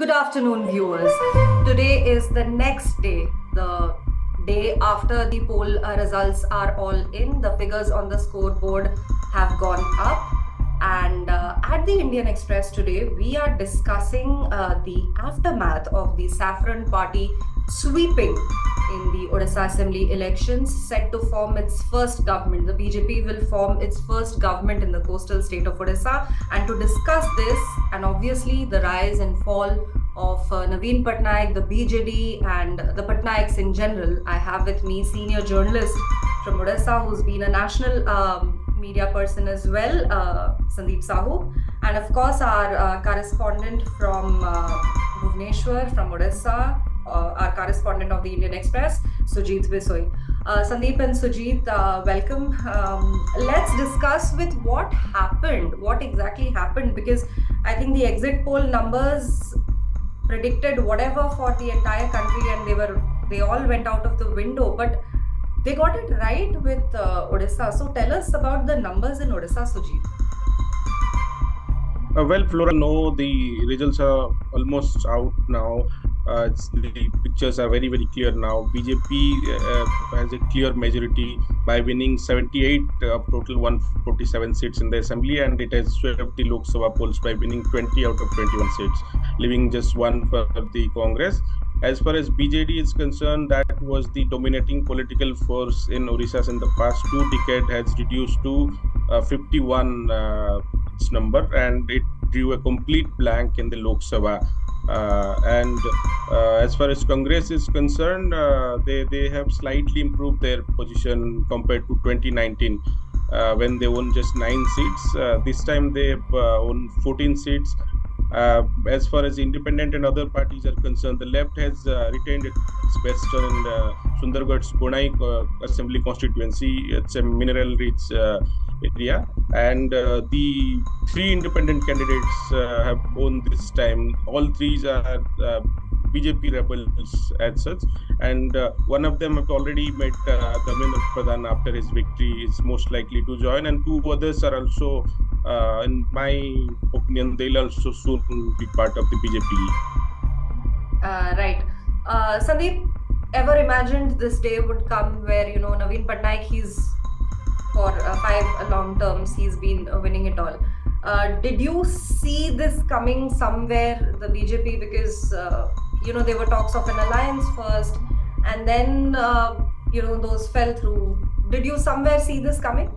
Good afternoon, viewers. Today is the next day, the day after the poll results are all in. The figures on the scoreboard have gone up. And at the Indian Express today, we are discussing the aftermath of the Saffron Party sweeping in the Odisha Assembly elections, set to form its first government. The BJP will form its first government in the coastal state of Odisha. And to discuss this, and obviously the rise and fall of Naveen Patnaik, the BJD, and the Patnaiks in general, I have with me senior journalist from Odisha who's been a national media person as well, Sandeep Sahu, and of course our correspondent from Bhubaneswar, from Odisha, our correspondent of the Indian Express, Sujit Bisoi. Sandeep and Sujit, welcome. Let's discuss with what happened, what exactly happened, because I think the exit poll numbers predicted whatever for the entire country, and they all went out of the window, but they got it right with Odisha. So tell us about the numbers in Odisha, Sujit. Flora, no, the results are almost out now. The pictures are very, very clear now. BJP has a clear majority by winning 78 of total 147 seats in the assembly, and it has swept the Lok Sabha polls by winning 20 out of 21 seats, leaving just one for the Congress. As far as BJD is concerned, that was the dominating political force in Orissa in the past 2 decades, has reduced to 51 its number, and it drew a complete blank in the Lok Sabha. And as far as Congress is concerned, they have slightly improved their position compared to 2019 when they won just 9 seats. This time they won 14 seats. As far as independent and other parties are concerned, the left has retained its western Sundargarh's Bonai assembly constituency. It's a mineral-rich area, and the 3 independent candidates have won this time. All three are BJP rebels as such, and one of them have already met Naveen Patnaik after his victory. Is most likely to join, and 2 others are also, in my opinion, they'll also soon be part of the BJP. Right. Sandeep, ever imagined this day would come where, Naveen Patnaik, he's for 5 long terms, he's been winning it all. Did you see this coming somewhere, the BJP? Because, there were talks of an alliance first, and then, those fell through. Did you somewhere see this coming?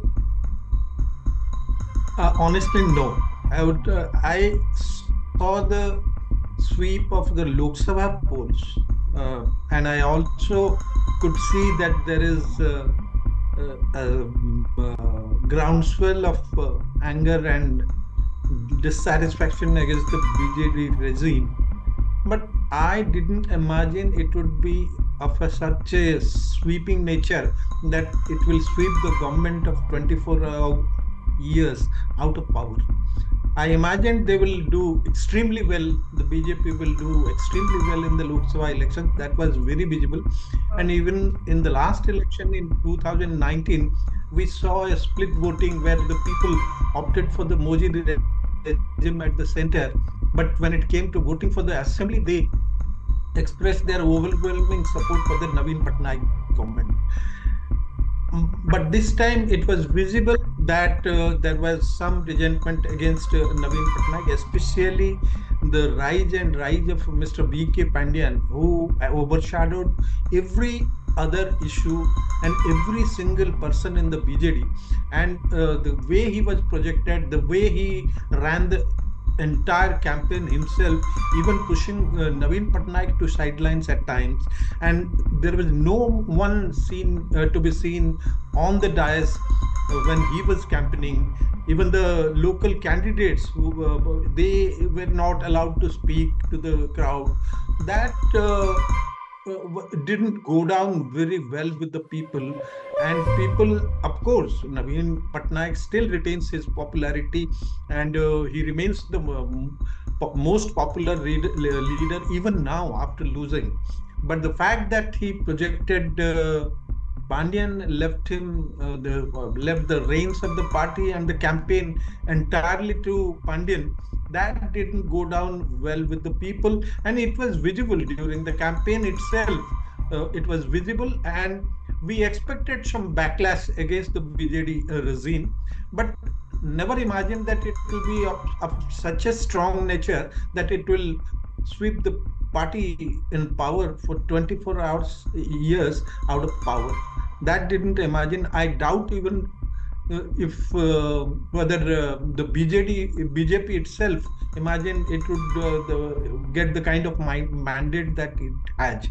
Honestly, no. I saw the sweep of the Lok Sabha polls, and I also could see that there is a groundswell of anger and dissatisfaction against the BJD regime. But I didn't imagine it would be of such a sweeping nature that it will sweep the government of 24 years out of power. I imagined they will do extremely well. The BJP will do extremely well in the Lok Sabha election. That was very visible. And even in the last election in 2019, we saw a split voting where the people opted for the Modi regime at the center. But when it came to voting for the assembly, they expressed their overwhelming support for the Naveen Patnaik government. But this time it was visible that there was some resentment against Naveen Patnaik, especially the rise of Mr. B.K. Pandyan, who overshadowed every other issue and every single person in the BJD. And the way he was projected, the way he ran the entire campaign himself, even pushing Naveen Patnaik to sidelines at times, and there was no one to be seen on the dais when he was campaigning. Even the local candidates, they were not allowed to speak to the crowd. That didn't go down very well with the people. And people, of course, Naveen Patnaik still retains his popularity, and he remains the most popular leader even now after losing. But the fact that he projected Pandyan left the reins of the party and the campaign entirely to Pandyan, that didn't go down well with the people, and it was visible during the campaign itself. It was visible, and we expected some backlash against the BJD regime, but never imagined that it will be of such a strong nature that it will sweep the party in power for 24 hours years out of power. That didn't imagine. I doubt even if whether the BJP itself imagine it would get the kind of mandate that it has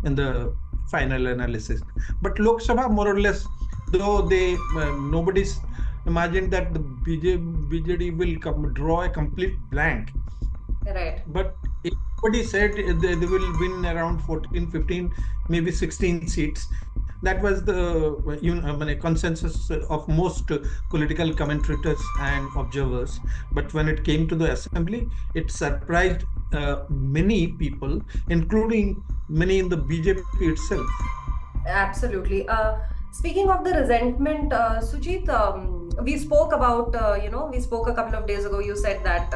in the final analysis. But Lok Sabha, more or less, though they nobody's imagined that the BJD will draw a complete blank. Right. But everybody said they will win around 14, 15, maybe 16 seats. That was the consensus of most political commentators and observers. But when it came to the assembly, it surprised many people, including many in the BJP itself. Absolutely. Speaking of the resentment, Sujit, we spoke about, we spoke a couple of days ago. You said that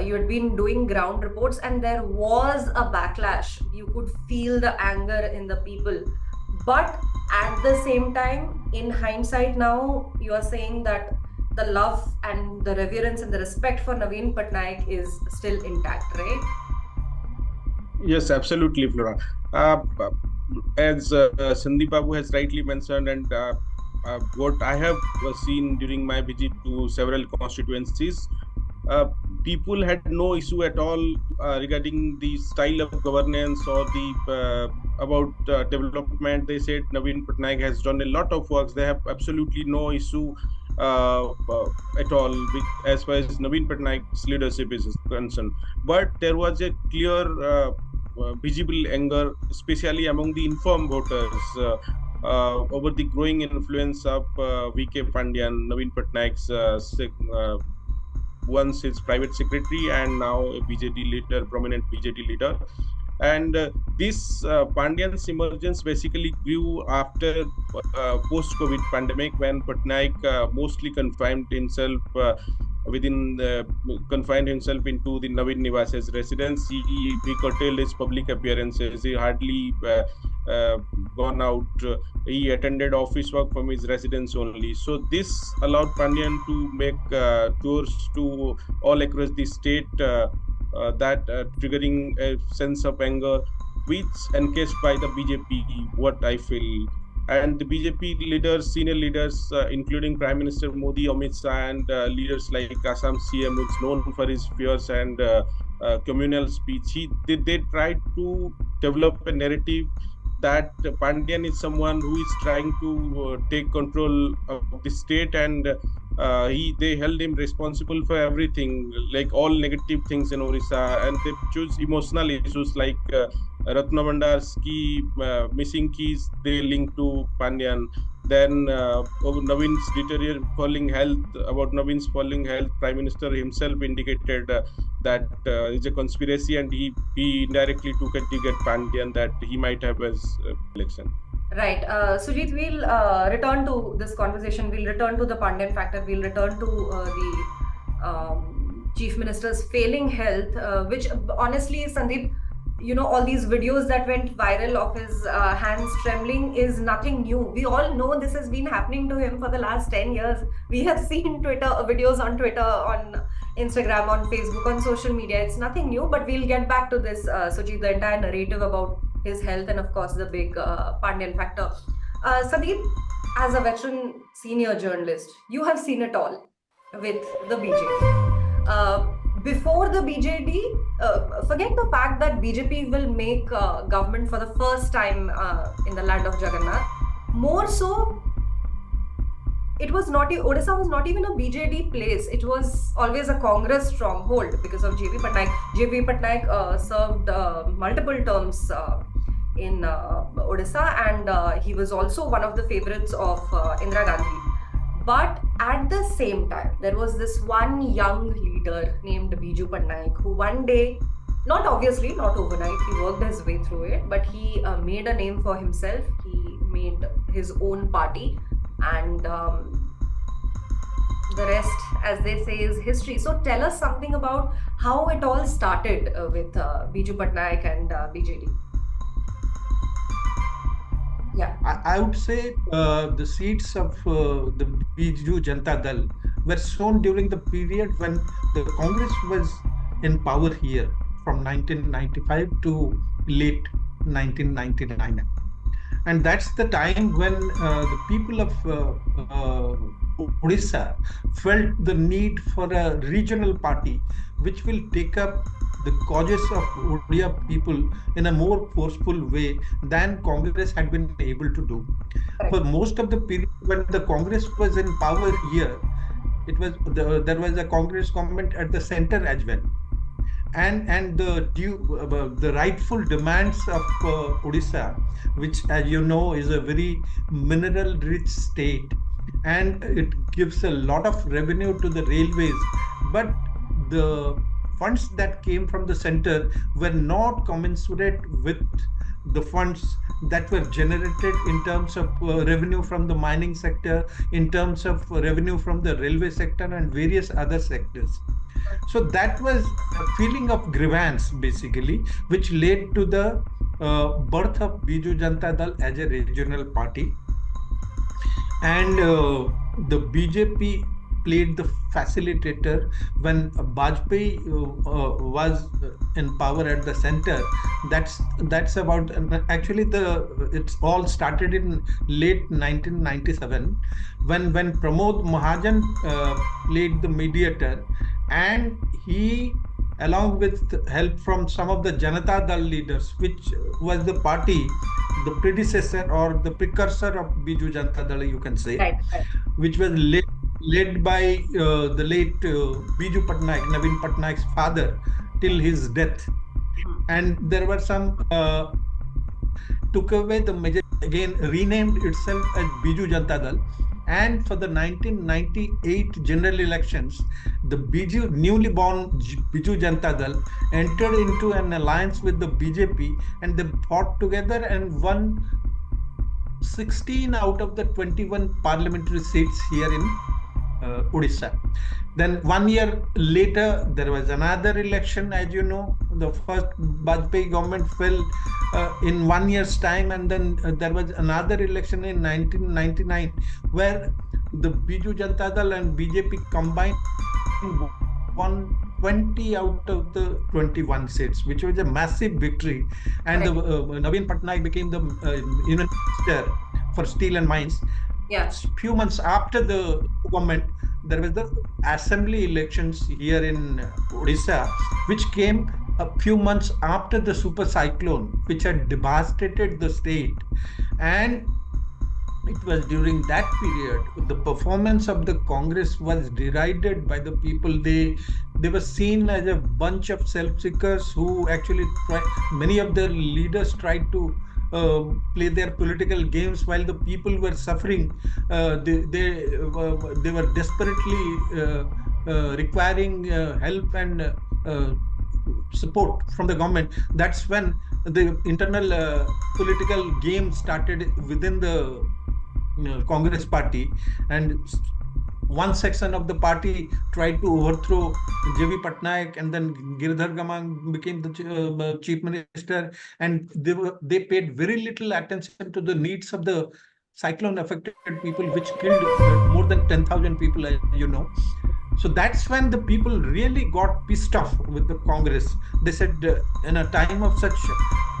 you had been doing ground reports and there was a backlash. You could feel the anger in the people. But at the same time, in hindsight now, you are saying that the love and the reverence and the respect for Naveen Patnaik is still intact, right? Yes, absolutely, Flora. As Sandeep Babu has rightly mentioned, and what I have seen during my visit to several constituencies, uh, people had no issue at all regarding the style of governance or the about development. They said Naveen Patnaik has done a lot of works. They have absolutely no issue at all with as far as Naveen Patnaik's leadership is concerned. But there was a clear visible anger, especially among the informed voters, over the growing influence of VK Pandian, Naveen Patnaik's once his private secretary and now a BJD leader, prominent BJD leader. And this Pandian's emergence basically grew after post-COVID pandemic when Patnaik mostly confined himself into the Naveen Nivas's residence. He curtailed his public appearances. He hardly gone out. He attended office work from his residence only. So this allowed Pandian to make tours to all across the state. That triggering a sense of anger, which encased by the BJP, what I feel. And the BJP leaders, senior leaders, including Prime Minister Modi, Amit Shah, and leaders like Assam CM, who's known for his fierce and communal speech, they tried to develop a narrative that Pandian is someone who is trying to take control of the state, and they held him responsible for everything, like all negative things in Orissa, and they choose emotional issues like Ratna Bhandar's missing keys. They link to Pandian. Then over Naveen's falling health, Prime Minister himself indicated that it's a conspiracy, and he indirectly took a dig at Pandian that he might have as election. Right. Sujit, we'll return to this conversation. We'll return to the Pandian factor. We'll return to the Chief Minister's failing health, which honestly, Sandeep, all these videos that went viral of his hands trembling is nothing new. We all know this has been happening to him for the last 10 years. We have seen videos on Twitter, on Instagram, on Facebook, on social media. It's nothing new, but we'll get back to this, Sujit, the entire narrative about his health and, of course, the big Pandian factor. Sandeep, as a veteran senior journalist, you have seen it all with the BJP. Before the BJD, forget the fact that BJP will make government for the first time in the land of Jagannath. More so, Odisha was not even a BJD place. It was always a Congress stronghold because of JV Patnaik. JV Patnaik served multiple terms in Odisha, and he was also one of the favorites of Indira Gandhi. But at the same time, there was this one young leader named Biju Patnaik who one day, not obviously, not overnight, he worked his way through it, but he made a name for himself. He made his own party, and The rest, as they say, is history. So tell us something about how it all started with Biju Patnaik and BJD. Yeah, I would say the seeds of the Biju Janata Dal were sown during the period when the Congress was in power here from 1995 to late 1999. And that's the time when the people of Odisha felt the need for a regional party which will take up the causes of Odia people in a more forceful way than Congress had been able to do. For correct. most of the period when the Congress was in power here, there was a Congress government at the center as well, and the rightful demands of Odisha, which, as you know, is a very mineral rich state, and it gives a lot of revenue to the railways, but the funds that came from the center were not commensurate with the funds that were generated in terms of revenue from the mining sector, in terms of revenue from the railway sector and various other sectors. So that was a feeling of grievance, basically, which led to the birth of Biju Janata Dal as a regional party. And the BJP played the facilitator when Bajpayee was in power at the center. That's about actually the it's all started in late 1997 when Pramod Mahajan played the mediator, and he, along with help from some of the Janata Dal leaders, which was the party, the predecessor or the precursor of Biju Janata Dal, you can say, Right, right. which was led by the late Biju Patnaik, Naveen Patnaik's father, till his death. And there were some took away the major, again renamed itself as Biju Janata Dal. And for the 1998 general elections, the newly born Biju Janata Dal entered into an alliance with the BJP, and they fought together and won 16 out of the 21 parliamentary seats here in Odisha. Then 1 year later, there was another election. As you know, the first Bajpayee government fell in 1 year's time, and then there was another election in 1999 where the Biju Janata Dal and BJP combined won 20 out of the 21 seats, which was a massive victory. And Correct. Naveen Patnaik became the Union Minister for Steel and Mines. Yeah. Few months after the government, there was the assembly elections here in Odisha, which came a few months after the super cyclone, which had devastated the state. And it was during that period the performance of the Congress was derided by the people. They were seen as a bunch of self-seekers who actually many of their leaders tried to play their political games while the people were suffering. They were desperately requiring help and support from the government. That's when the internal political game started within the Congress party, and one section of the party tried to overthrow J.V. Patnaik, and then Girdhar Gamang became the chief minister, and they paid very little attention to the needs of the cyclone affected people, which killed more than 10,000 people, as you know. So that's when the people really got pissed off with the Congress. They said, in a time of such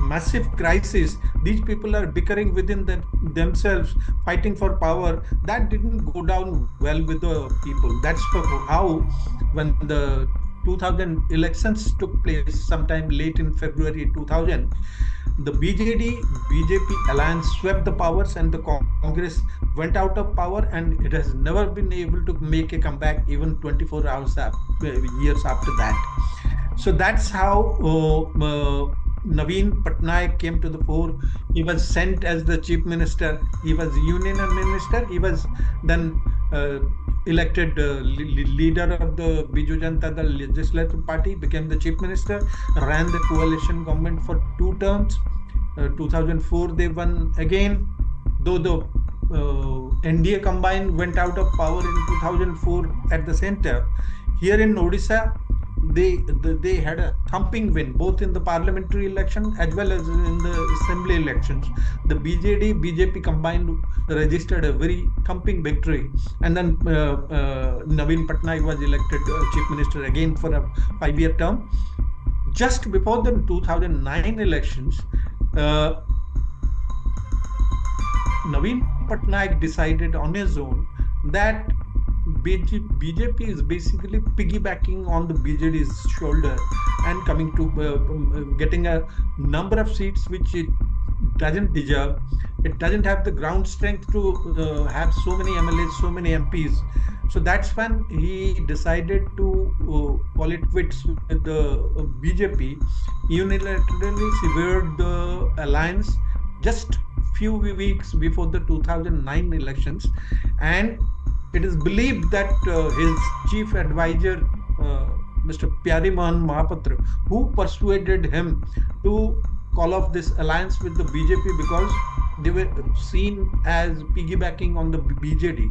massive crisis, these people are bickering within themselves, fighting for power. That didn't go down well with the people. That's how, when the 2000 elections took place, sometime late in February 2000, the BJP alliance swept the powers, and the Congress went out of power, and it has never been able to make a comeback even 24 hours years after that. So that's how Naveen Patnaik came to the fore. He was sent as the chief minister. He was union minister. He was then elected leader of the Biju Janata Dal legislative party, became the chief minister, ran the coalition government for 2 terms. 2004 they won again, though the NDA combined went out of power in 2004 at the center. Here in Odisha, they had a thumping win both in the parliamentary election as well as in the assembly elections. The BJD BJP combined registered a very thumping victory, and then Naveen Patnaik was elected chief minister again for a 5-year term. Just before the 2009 elections, uh, Naveen Patnaik decided on his own that BJP is basically piggybacking on the BJD's shoulder and coming to getting a number of seats which it doesn't deserve. It doesn't have the ground strength to have so many MLAs, so many MPs. So that's when he decided to call it quits with the BJP, unilaterally severed the alliance just few weeks before the 2009 elections. And it is believed that his chief advisor, Mr. Pyariman Mahapatra, who persuaded him to call off this alliance with the BJP because they were seen as piggybacking on the BJD.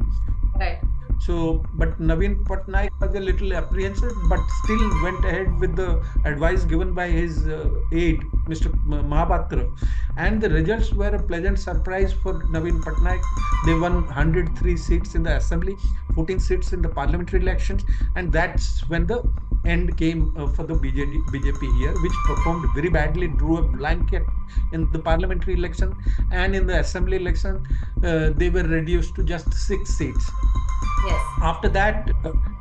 Right. So, but Naveen Patnaik was a little apprehensive, but still went ahead with the advice given by his aide, Mr. Mahapatra. And the results were a pleasant surprise for Naveen Patnaik. They won 103 seats in the assembly, 14 seats in the parliamentary elections, and that's when the end came for the BJP here, which performed very badly, drew a blanket in the parliamentary election, and in the assembly election, they were reduced to just 6 seats. Yes. After that,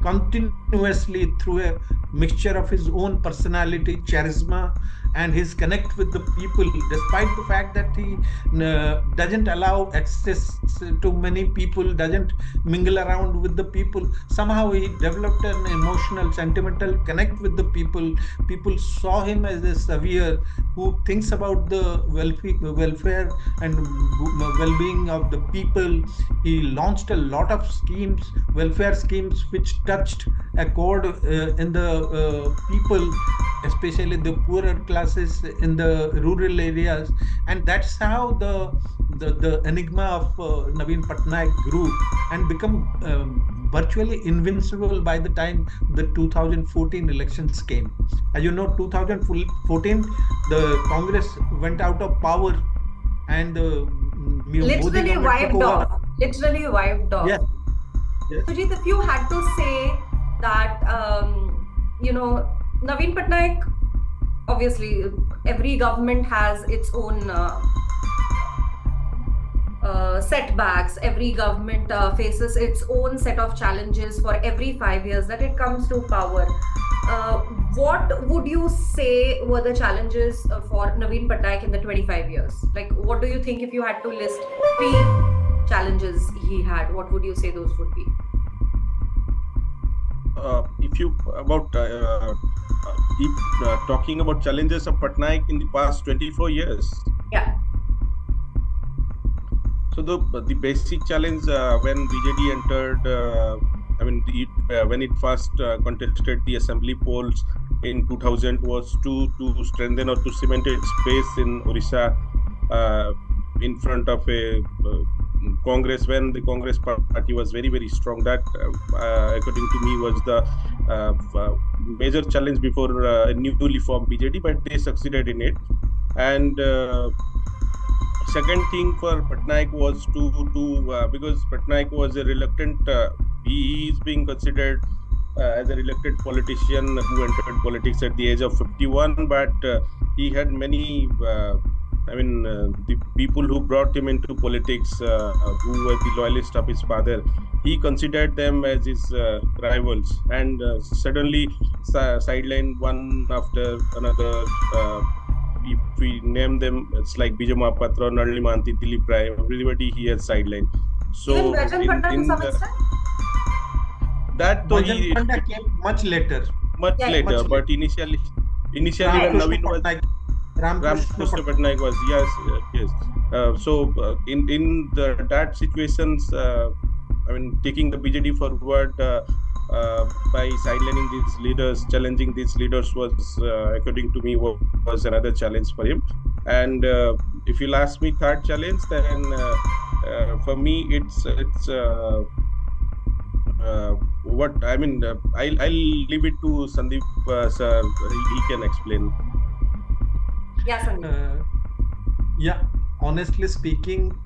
continuously through a mixture of his own personality, charisma, and his connect with the people, despite the fact that he doesn't allow access to many people, doesn't mingle around with the people, somehow he developed an emotional, sentimental connect with the people. People saw him as a savior who thinks about the welfare and well-being of the people. He launched a lot of schemes, welfare schemes, which touched a chord in the people, especially the poorer classes in the rural areas. And that's how the enigma of Naveen Patnaik grew and become virtually invincible by the time the 2014 elections came. As you know, 2014, the Congress went out of power, and the Literally wiped off. Literally wiped off. Yeah. Yes. Sujit, if you had to say that, Naveen Patnaik, obviously, every government has its own setbacks. Every government faces its own set of challenges for every 5 years that it comes to power. What would you say were the challenges for Naveen Patnaik in the 25 years? Like, what do you think if you had to list 3 challenges he had? What would you say those would be? If you about keep talking about challenges of Patnaik in the past 24 years. Yeah. So the basic challenge when BJD entered, when it first contested the assembly polls in 2000 was to strengthen or to cement its base in Odisha in front of a Congress, when the Congress party was very, very strong. That, according to me, was the major challenge before a newly formed BJD, but they succeeded in it. And second thing for Patnaik was to because Patnaik was a reluctant, he is being considered as a reluctant politician who entered politics at the age of 51, but he had many the people who brought him into politics, who were the loyalists of his father, he considered them as his rivals, and suddenly sidelined one after another. If we name them, it's like Bijay Mahapatra, Nalini Mahanti, Dilip Rai, everybody he has sidelined. So even Rajan Bhatta to some extent? That though he came much later. Much later, but initially when Naveen was Ramkrishna Patnaik was, yes. So in that situations, taking the BJD forward by sidelining these leaders, challenging these leaders was, according to me, was another challenge for him. And if you'll ask me, third challenge, then For me, what I mean. I'll leave it to Sandeep sir. He can explain. Yeah, Sandeep. Uh, yeah, honestly speaking,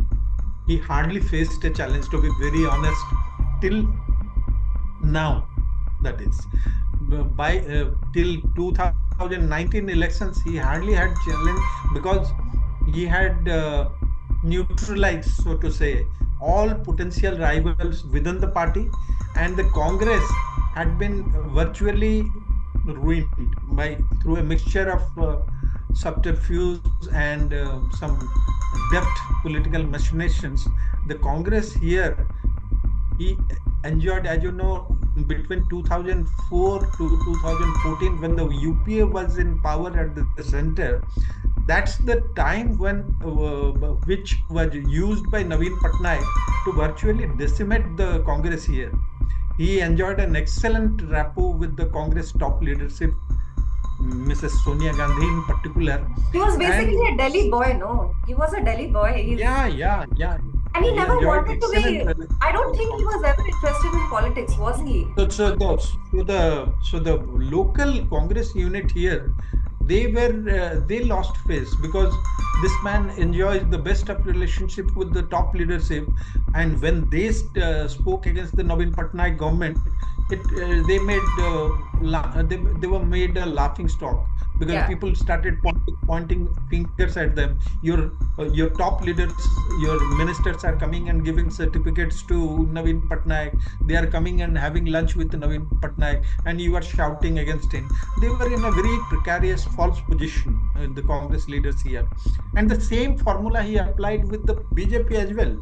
he hardly faced a challenge, to be very honest, till now. That is, by till 2019 elections, he hardly had challenge because he had neutralized, so to say, all potential rivals within the party, and the Congress had been virtually ruined by through a mixture of subterfuge and some deft political machinations. The Congress here, he enjoyed, as you know, between 2004 to 2014, when the UPA was in power at the center. That's the time when which was used by Naveen Patnaik to virtually decimate the Congress here. He enjoyed an excellent rapport with the Congress top leadership, Mrs. Sonia Gandhi in particular, He was basically and a Delhi boy, no? He was a Delhi boy. yeah. And he He never enjoyed wanted to excellent be, I don't think he was ever interested in politics, was he? So the local Congress unit here, they lost face because this man enjoys the best of relationship with the top leadership, and when they spoke against the Naveen Patnaik government, they they were made a laughing stock because Yeah. people started pointing fingers at them. Your top leaders, your ministers are coming and giving certificates to Naveen Patnaik. They are coming and having lunch with Naveen Patnaik, and you are shouting against him. They were in a very precarious, false position, the Congress leaders here. And the same formula he applied with the BJP as well.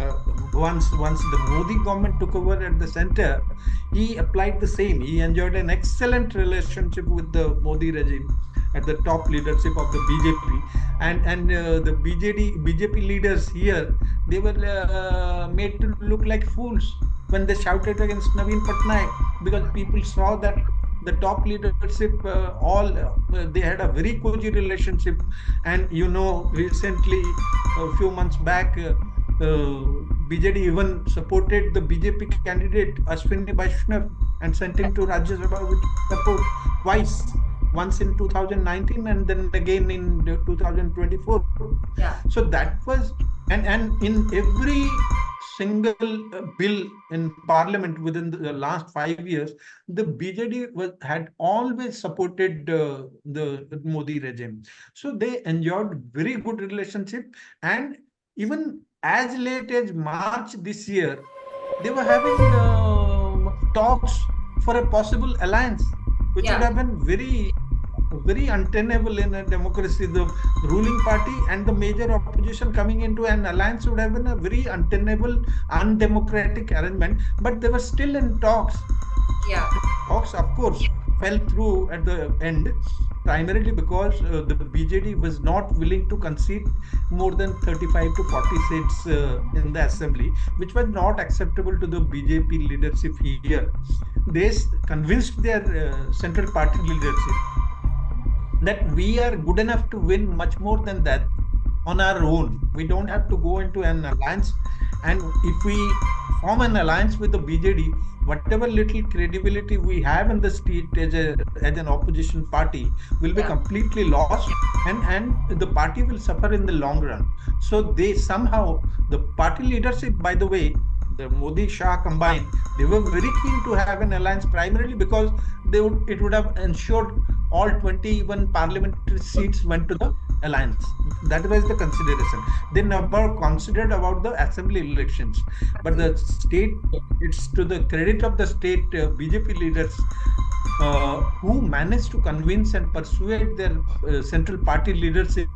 Uh, once the Modi government took over at the center, he applied the same. He enjoyed an excellent relationship with the Modi regime at the top leadership of the BJP, and the BJP leaders here, they were made to look like fools when they shouted against Naveen Patnaik, because people saw that the top leadership all they had a very cozy relationship. And recently, a few months back, BJD even supported the BJP candidate Ashwini Vaishnav and sent him to Rajya Sabha with support twice, once in 2019 and then again in 2024. Yeah. So that was, and in every single bill in Parliament within the last 5 years, the BJD had always supported the Modi regime. So they enjoyed very good relationship, and even as late as March this year, they were having talks for a possible alliance, which would Yeah. have been very untenable in a democracy. The ruling party and the major opposition coming into an alliance would have been a very untenable, undemocratic arrangement. But they were still in talks. Yeah. Talks, of course, fell through at the end, primarily because the BJD was not willing to concede more than 35 to 40 seats in the assembly, which was not acceptable to the BJP leadership here. They convinced their central party leadership that we are good enough to win much more than that on our own. We don't have to go into an alliance. And if we form an alliance with the BJD, whatever little credibility we have in the state as an opposition party will be Yeah. completely lost, and the party will suffer in the long run. So they somehow, the party leadership, by the way, the Modi Shah combined, they were very keen to have an alliance, primarily because it would have ensured all 21 parliamentary seats went to the alliance. That was the consideration. They never considered about the assembly elections. But the state, it's to the credit of the state BJP leaders who managed to convince and persuade their central party leadership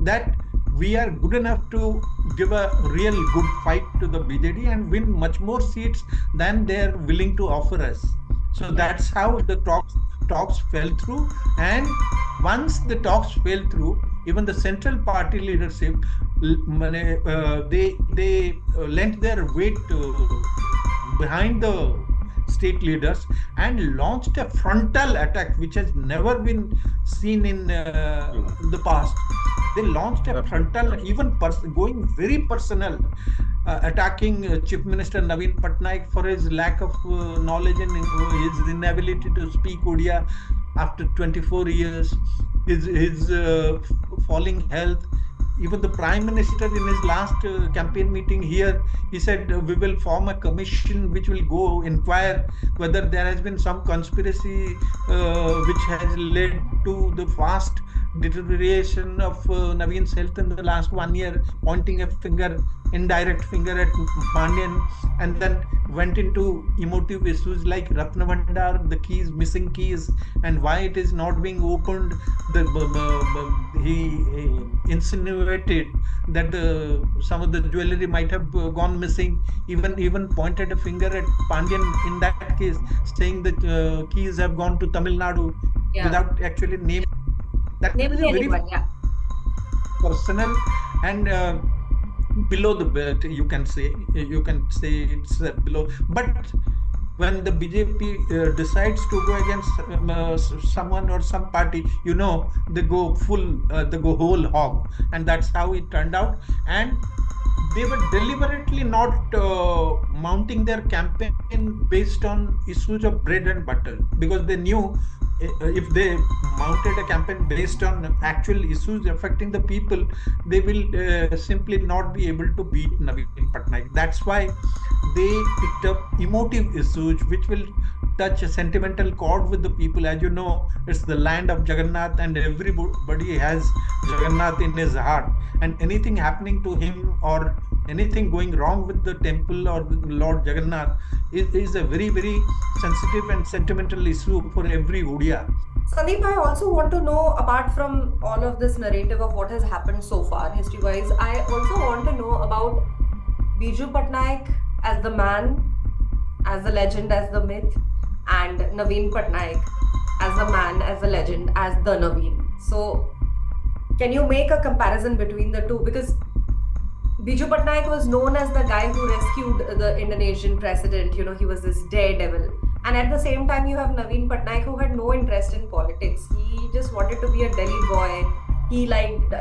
that we are good enough to give a real good fight to the BJD and win much more seats than they're willing to offer us. So that's how the talks fell through. And once the talks fell through, even the central party leadership, they lent their weight behind the state leaders and launched a frontal attack which has never been seen in the past. They launched a frontal, Absolutely. even going very personal, attacking Chief Minister Naveen Patnaik for his lack of knowledge and his inability to speak Odia after 24 years, his falling health. Even the Prime Minister in his last campaign meeting here, he said we will form a commission which will go inquire whether there has been some conspiracy which has led to the fast deterioration of Naveen's health in the last 1 year, pointing a finger, indirect finger at Pandian, and then went into emotive issues like Ratna Bhandar, the keys, missing keys, and why it is not being opened. He insinuated that some of the jewelry might have gone missing. Even pointed a finger at Pandian in that case, saying that keys have gone to Tamil Nadu Yeah. without actually naming. That is a Naming very anyone, yeah. personal and below the belt, you can say it's below. But when the BJP decides to go against someone or some party, they go they go whole hog, and that's how it turned out. And they were deliberately not mounting their campaign based on issues of bread and butter, because they knew if they mounted a campaign based on actual issues affecting the people, they will simply not be able to beat Naveen Patnaik. That's why they picked up emotive issues which will touch a sentimental chord with the people. As you know, it's the land of Jagannath, and everybody has Jagannath in his heart. And anything happening to him or anything going wrong with the temple or Lord Jagannath is a very, very sensitive and sentimental issue for every Odia. Sandeep, I also want to know, apart from all of this narrative of what has happened so far, history wise, I also want to know about Biju Patnaik as the man, as the legend, as the myth, and Naveen Patnaik as the man, as the legend, as the Naveen. So, can you make a comparison between the two? Because Biju Patnaik was known as the guy who rescued the Indonesian president. He was this daredevil. And at the same time, you have Naveen Patnaik, who had no interest in politics. He just wanted to be a Delhi boy. He liked,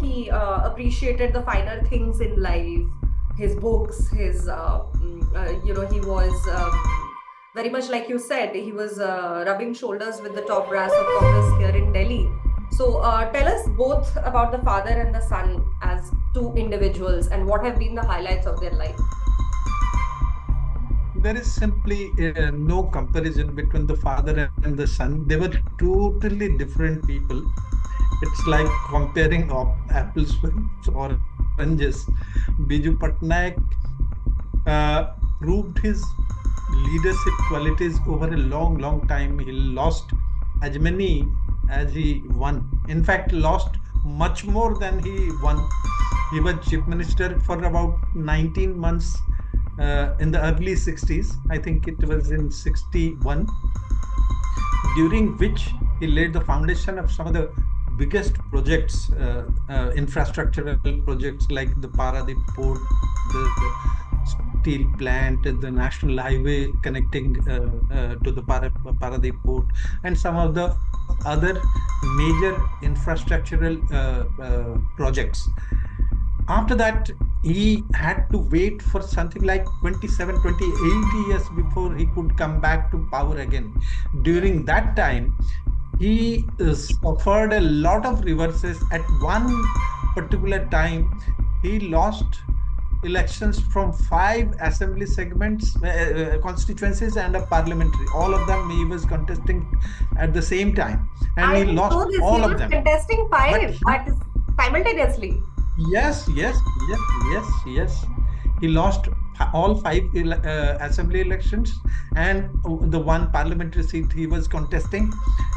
he appreciated the finer things in life, his books, he was very much like you said, he was rubbing shoulders with the top brass of Congress here in Delhi. So tell us both about the father and the son as two individuals and what have been the highlights of their life. There is simply no comparison between the father and the son. They were totally different people. It's like comparing apples with oranges. Biju Patnaik proved his leadership qualities over a long, long time. He lost as many as he won. In fact, lost much more than he won. He was chief minister for about 19 months in the early 60s. I think it was in 61, during which he laid the foundation of some of the biggest projects, infrastructural projects like the Paradip port, the steel plant, the national highway connecting to the Paradip port, and some of the other major infrastructural projects. After that, he had to wait for something like 27, 28 years before he could come back to power again. During that time, he suffered a lot of reverses. At one particular time, he lost elections from 5 assembly segments, constituencies, and a parliamentary. All of them he was contesting at the same time, and I he didn't lost know this. all He of was them. contesting But five simultaneously. yes, yes, yes, yes, yes. He lost all 5 assembly elections, and the one parliamentary seat he was contesting,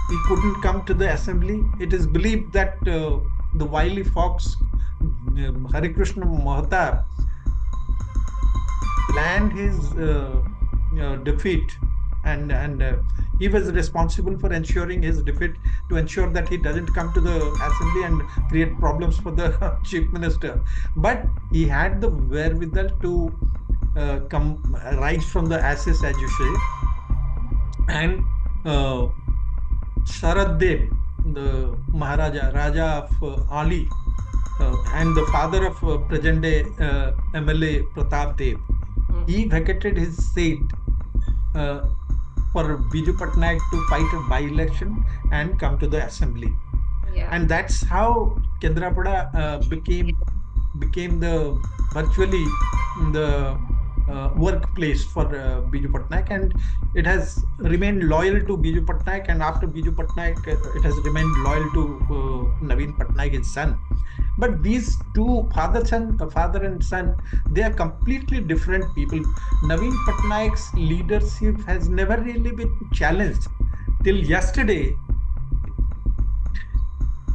he couldn't come to the assembly. It is believed that the wily fox, Hari Krishna Mahtab, planned his defeat, and he was responsible for ensuring his defeat, to ensure that he doesn't come to the assembly and create problems for the chief minister. But he had the wherewithal to come rise from the ashes, as you say. And Sharad Dev, the Maharaja, Raja of Ali, and the father of present day MLA Pratap Dev. He vacated his seat uh, for Biju Patnaik to fight a by-election and come to the assembly. Yeah. And that's how Kendrapada became the virtually the workplace for Biju Patnaik, and it has remained loyal to Biju Patnaik. And after Biju Patnaik, it has remained loyal to Naveen Patnaik, his son. But these two father and son, they are completely different people. Naveen Patnaik's leadership has never really been challenged till yesterday.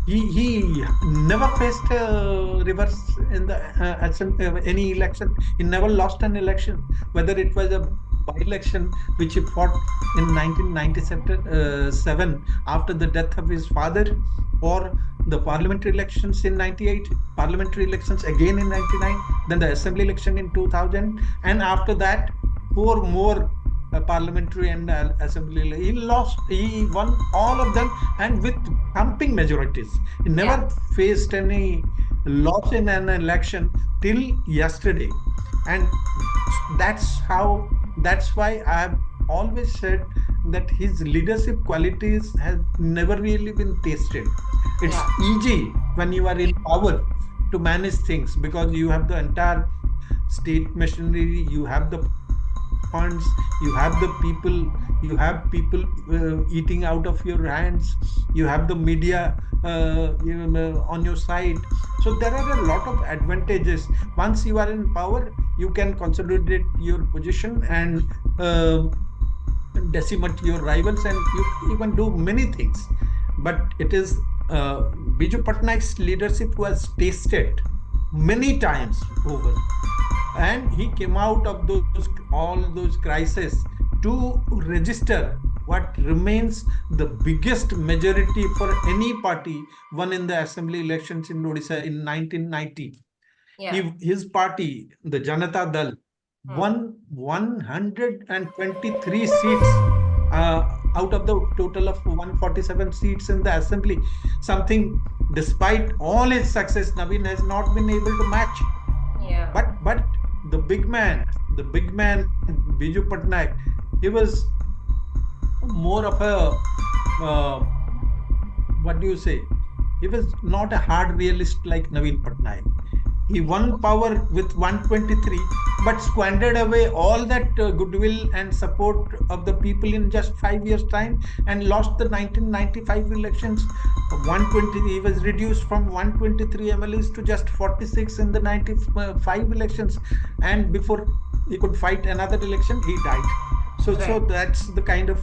He never faced reverse in the any election. He never lost an election, whether it was a by-election which he fought in 1997 after the death of his father, or the parliamentary elections in 98, parliamentary elections again in 99, then the assembly election in 2000, and after that, four more parliamentary and assembly. He lost, he won all of them, and with thumping majorities. He Yeah. never faced any loss in an election till yesterday. And that's why I have always said that his leadership qualities have never really been tasted. It's Yeah. easy when you are in power to manage things because you have the entire state machinery, you have the funds, you have the people eating out of your hands, you have the media on your side. So there are a lot of advantages. Once you are in power, you can consolidate your position and decimate your rivals, and you can do many things. But it is Biju Patnaik's leadership was tasted many times over, and he came out of those all those crises to register what remains the biggest majority for any party won in the assembly elections in Odisha in 1990. Yeah. His party, the Janata Dal, Hmm. won 123 seats out of the total of 147 seats in the assembly. Something, despite all his success, Naveen has not been able to match. Yeah. But the big man, Biju Patnaik, he was more of a what do you say? He was not a hard realist like Naveen Patnaik. He won power with 123, but squandered away all that goodwill and support of the people in just 5 years' time, and lost the 1995 elections. 120, he was reduced from 123 MLAs to just 46 in the 95 elections, and before he could fight another election, he died. So Right. that's the kind of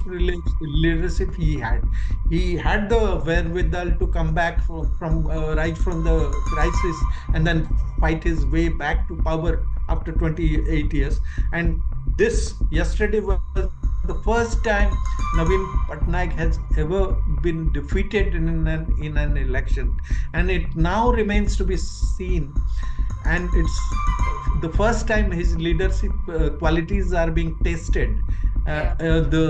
leadership he had. He had the wherewithal to come back from right from the crisis and then fight his way back to power after 28 years. And this yesterday was the first time Naveen Patnaik has ever been defeated in an election, and it now remains to be seen. And it's the first time his leadership qualities are being tested. Yeah. The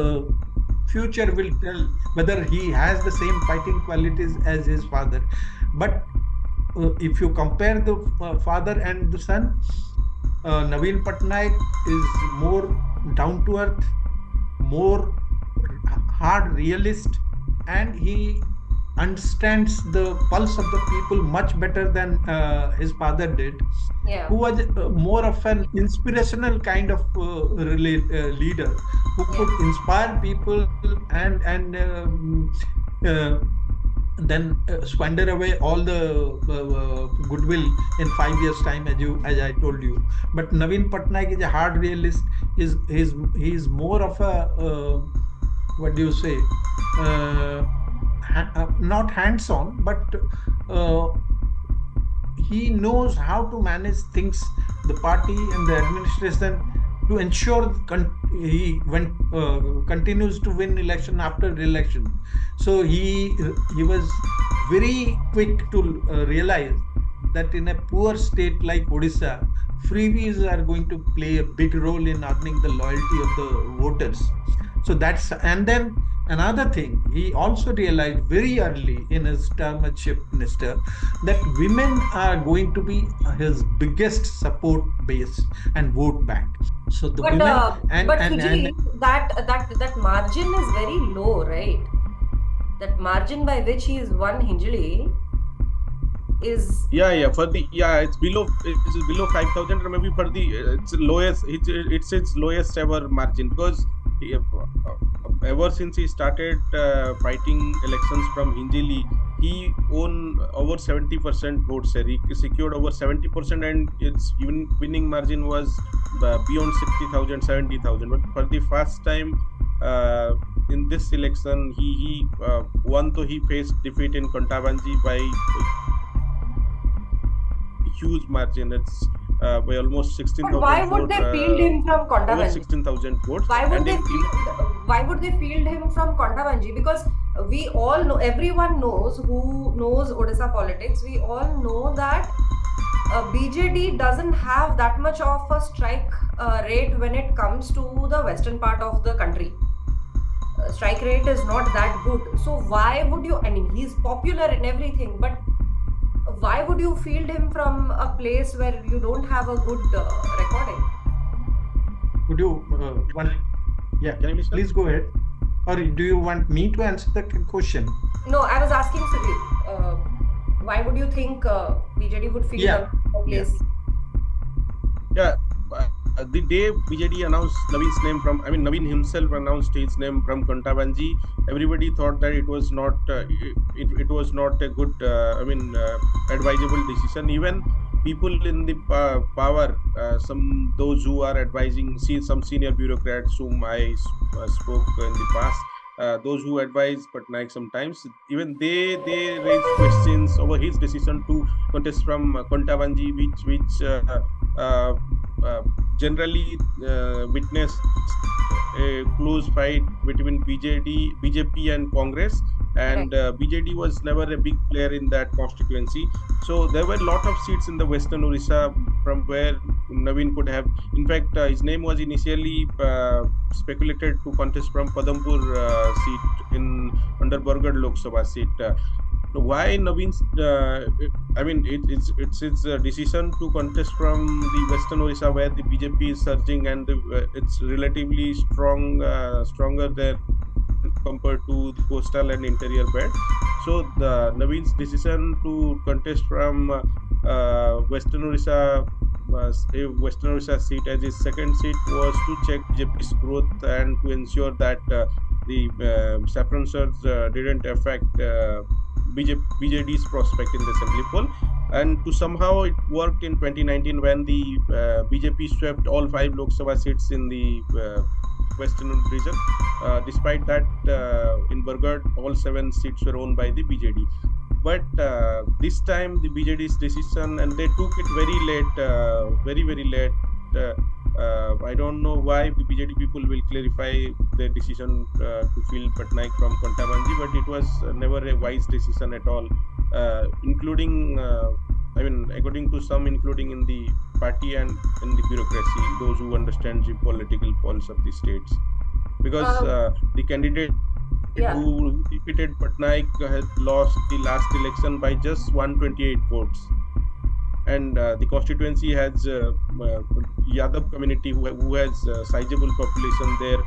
future will tell whether he has the same fighting qualities as his father. But if you compare the father and the son, Naveen Patnaik is more down to earth, more hard realist, and he understands the pulse of the people much better than his father did, Yeah. who was more of an inspirational kind of leader who Yeah. could inspire people and uh, then squander away all the goodwill in 5 years' time, as I told you. But Naveen Patnaik is a hard realist. He's more of a what do you say? Uh, Not hands-on, but uh, he knows how to manage things, the party and the administration, to ensure he continues to win election after election. So he was very quick to realize that in a poor state like Odisha, freebies are going to play a big role in earning the loyalty of the voters. So that's, and then another thing, he also realized very early in his term as chief minister that women are going to be his biggest support base and vote bank. So the But women and Suji, that margin is very low, right? That margin by which he is won Hinjali is Yeah, for the, yeah, it's below 5,000, or maybe for the it's lowest, it's its lowest ever margin, because ever since he started fighting elections from Hinjili, he won over 70% votes. Sir. He secured over 70%, and its even winning margin was beyond 60,000, 70,000. But for the first time in this election, he won, though he faced defeat in Kontabanji by huge margin. It's by almost but 16,000 why would vote, they field him from over Kondavanji? 16,000 votes, Why would and they in why would they field him from Kondavanji? Because we all know, everyone knows who knows Odisha politics, we all know that BJD doesn't have that much of a strike rate when it comes to the western part of the country. Strike rate is not that good. So why would you? I mean, he's popular in everything, but why would you field him from a place where you don't have a good recording? would you want, yeah, Can I please tell? please go ahead. Or do you want me to answer the question? No, I was asking Sujit, why would you think BJD would field Yeah, a yeah. place? Yeah, the day BJD announced Naveen's name from, I mean, Naveen himself announced his name from Kontabanji, everybody thought that it was not a good, advisable decision. Even people in the power, some those who are advising, see some senior bureaucrats whom I spoke in the past. Those who advise Patnaik sometimes, even they raise questions over his decision to contest from Kontabanji, which uh, uh, generally witnessed a close fight between BJP and Congress, Right. and BJD was never a big player in that constituency. So there were a lot of seats in the Western Orissa from where Naveen could have. In fact, his name was initially speculated to contest from Padampur seat in under Bargarh Lok Sabha seat. Why Naveen's? I mean, it's his decision to contest from the Western Orissa, where the BJP is surging, and it's relatively stronger there compared to the coastal and interior belt. So the Naveen's decision to contest from Western Orissa Western Orissa seat as his second seat was to check BJP's growth and to ensure that the saffron surge didn't affect BJD's prospect in the assembly poll. And to somehow it worked in 2019 when the BJP swept all 5 Lok Sabha seats in the Western region. Despite that, in Bargarh, all 7 seats were owned by the BJD. But this time, the BJD's decision, and they took it very late, very late. I don't know why the BJD people will clarify their decision to field Patnaik from Kontabanji, but it was never a wise decision at all, including, according to some, including in the party and in the bureaucracy, those who understand the political pulse of the states. Because Um, the candidate yeah. who defeated Patnaik had lost the last election by just 128 votes. And the constituency has Yadav community who has sizable population there.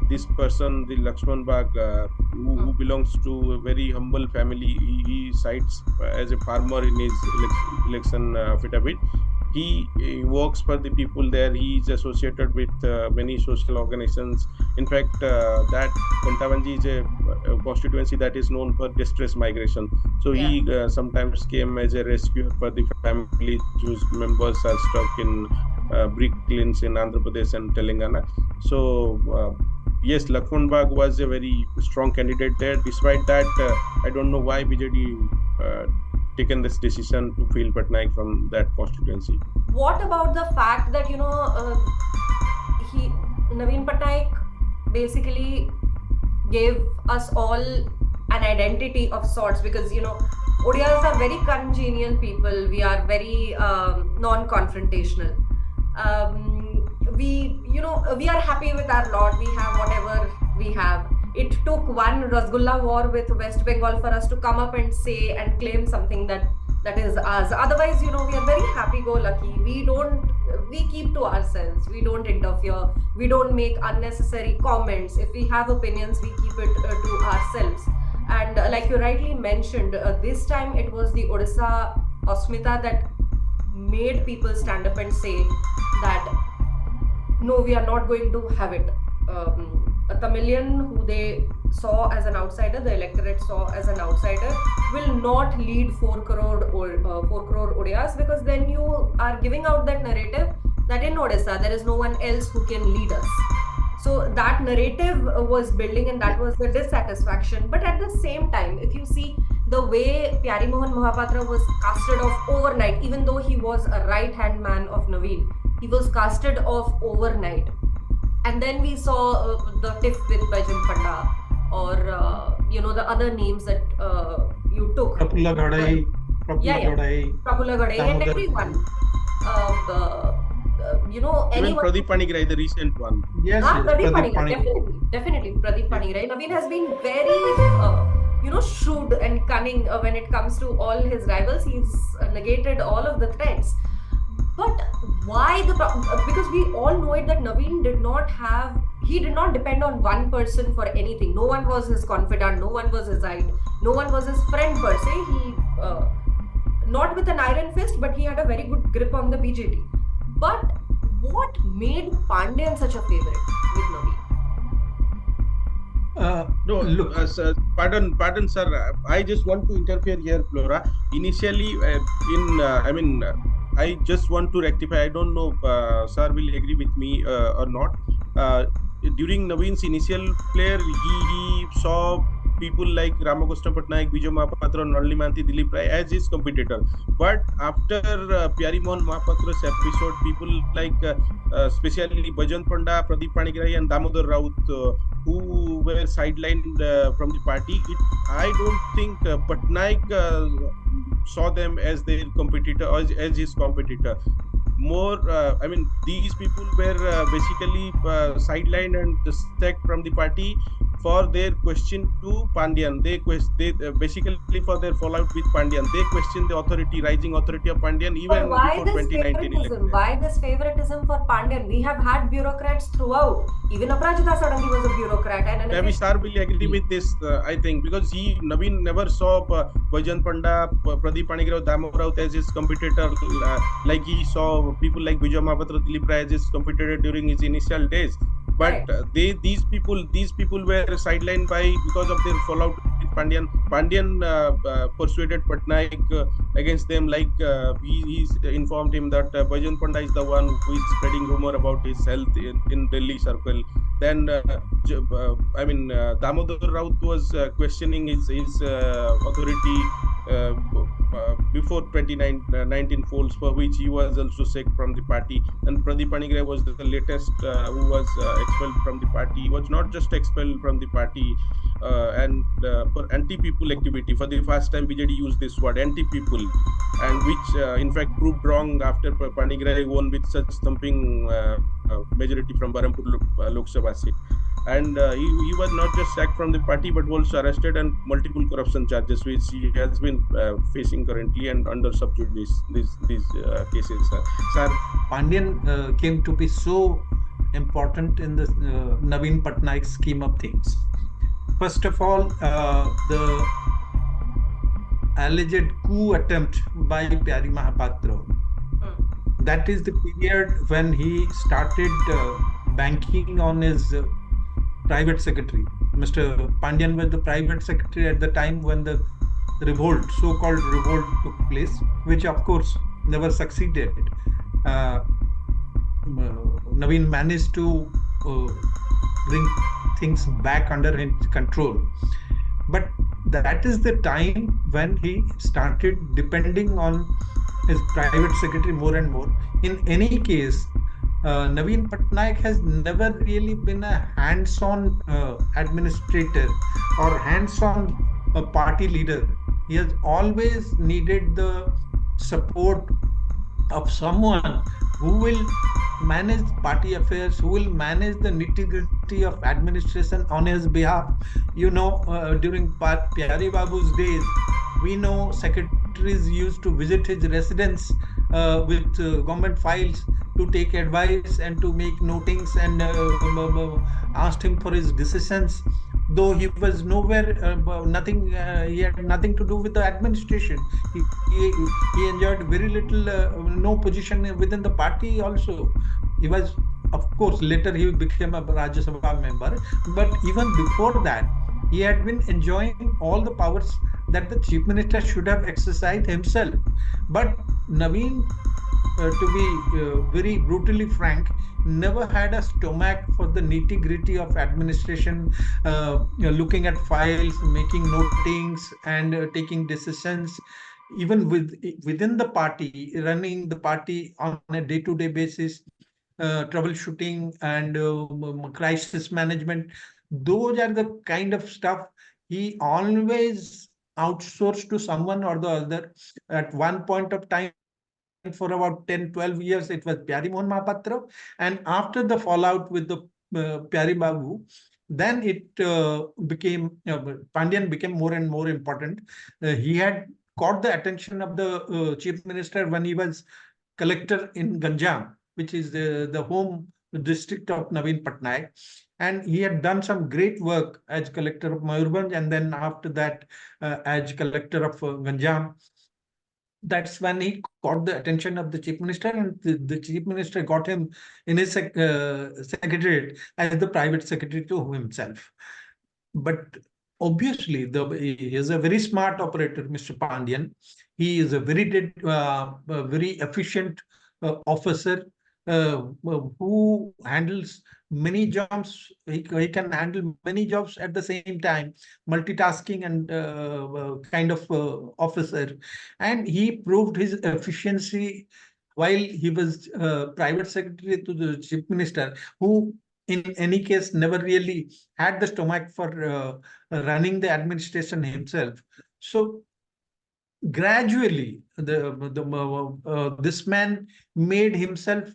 This person, the Lakshman Bag, who belongs to a very humble family, he cites as a farmer in his election affidavit. He works for the people there. He is associated with many social organizations. In fact, that Kontabanji is a constituency that is known for distress migration. So Yeah. he sometimes came as a rescuer for the families whose members are stuck in brick kilns in Andhra Pradesh and Telangana. So yes, Lakshman Bag was a very strong candidate there. Despite that, I don't know why BJD taken this decision to field Patnaik from that constituency. What about the fact that he Naveen Patnaik basically gave us all an identity of sorts, because Odias are very congenial people. We are very non-confrontational. We are happy with our lot. We have whatever we have, it took one Rasgulla war with West Bengal for us to come up and say and claim something that is us. Otherwise, we are very happy-go-lucky. We keep to ourselves. We don't interfere. We don't make unnecessary comments. If we have opinions, we keep it to ourselves. And like you rightly mentioned, this time it was the Odisha Asmita that made people stand up and say that no, we are not going to have it. A Tamilian who they saw as an outsider, the electorate saw as an outsider, will not lead 4 crore 4 crore Odias, because then you are giving out that narrative that in Odisha there is no one else who can lead us. So that narrative was building, and that was the dissatisfaction. But at the same time, if you see the way Pyari Mohan Mohapatra was casted off overnight, even though he was a right-hand man of Naveen, he was casted off overnight. And then we saw the tiff with Baijan Panda, or the other names that you took. Prafula Gadai, Prafula Gadai, and everyone. Even anyone. Pradeep Panigrahi, the recent one. Yes, Pradeep Pradeep Panigrahi, definitely Pradeep Panigrahi. Naveen has been very, shrewd and cunning when it comes to all his rivals. He's negated all of the threats. But why because we all know it that Naveen did not depend on one person for anything. No one was his confidant, no one was his guide, no one was his friend per se. He, not with an iron fist, but he had a very good grip on the BJP. But what made Pandian such a favorite with Naveen? No, look, pardon, sir. I just want to interfere here, Flora. Initially, I just want to rectify. I don't know, sir will agree with me or not. During Naveen's initial player, he saw people like Ramakrishna Patnaik, Vijay Mahapatra, Nalli Manthi, Dilip Rai as his competitor. But after Pyari Mohan Mahapatra's episode, people like especially Bhajan Panda, Pradeep Panigrahi and Damodar Raut, who were sidelined from the party, I don't think Patnaik saw them as their competitor, as his competitor. More, these people were basically sidelined and sacked from the party for their question to Pandian. They basically for their fallout with Pandian. They questioned the rising authority of Pandian even before 2019 election. Why this favoritism for Pandian? We have had bureaucrats throughout. Even Aparajita suddenly was a bureaucrat. And Ravi sir will agree with this, I think, because Naveen never saw Bhajan Panda, Pradeep Panigrahi, Damodar Raut as his competitor, like he saw people like Vijay Mahapatra, Dilip Rai as his competitor during his initial days. But these people were sidelined because of their fallout with Pandian. Pandian persuaded Patnaik against them, like he's informed him that Bhajan Panda is the one who is spreading rumor about his health in Delhi circle. Then Damodar Raut was questioning his authority before 2019 polls, for which he was also sacked from the party. And Pradeep Panigrahi was the latest who was expelled from the party. He was not just expelled from the party and for anti-people activity. For the first time, BJD used this word, anti-people, and which in fact proved wrong after Panigrahi won with such thumping majority from Berhampur Lok Sabha seat. And he was not just sacked from the party but also arrested and multiple corruption charges, which he has been facing currently and under sub judice these cases. Sir, Pandian came to be so important in the Naveen Patnaik scheme of things. First of all, the alleged coup attempt by Pyari Mahapatra. That is the period when he started banking on his private secretary. Mr. Pandian was the private secretary at the time when the so-called revolt took place, which of course never succeeded. Naveen managed to bring things back under his control. But that is the time when he started depending on his private secretary more and more. In any case, Naveen Patnaik has never really been a hands-on administrator or hands-on party leader. He has always needed the support of someone who will manage party affairs, who will manage the nitty-gritty of administration on his behalf. During Pyari Babu's days, we know secretaries used to visit his residence with government files to take advice and to make notings and asked him for his decisions, though he was nowhere, nothing, he had nothing to do with the administration. He enjoyed very little, no position within the party also. He was, of course, later he became a Rajya Sabha member, but even before that, he had been enjoying all the powers that the chief minister should have exercised himself. But Naveen, to be very brutally frank, never had a stomach for the nitty gritty of administration, looking at files, making notings, and taking decisions, even within the party, running the party on a day-to-day basis, troubleshooting and crisis management. Those are the kind of stuff he always outsourced to someone or the other. At one point of time, for about 10-12 years, it was Pyari Mohan Mahapatra. And after the fallout with the Pyari Babu, then it Pandian became more and more important. He had caught the attention of the chief minister when he was collector in Ganjam, which is the home district of Naveen Patnaik. And he had done some great work as collector of Mayurbhanj, and then after that, as collector of Ganjam. That's when he caught the attention of the chief minister, and the chief minister got him in his secretariat as the private secretary to himself. But obviously, he is a very smart operator, Mr. Pandian. He is a very efficient officer who handles many jobs. He can handle many jobs at the same time, multitasking and kind of officer. And he proved his efficiency while he was private secretary to the chief minister, who in any case never really had the stomach for running the administration himself. So gradually, this man made himself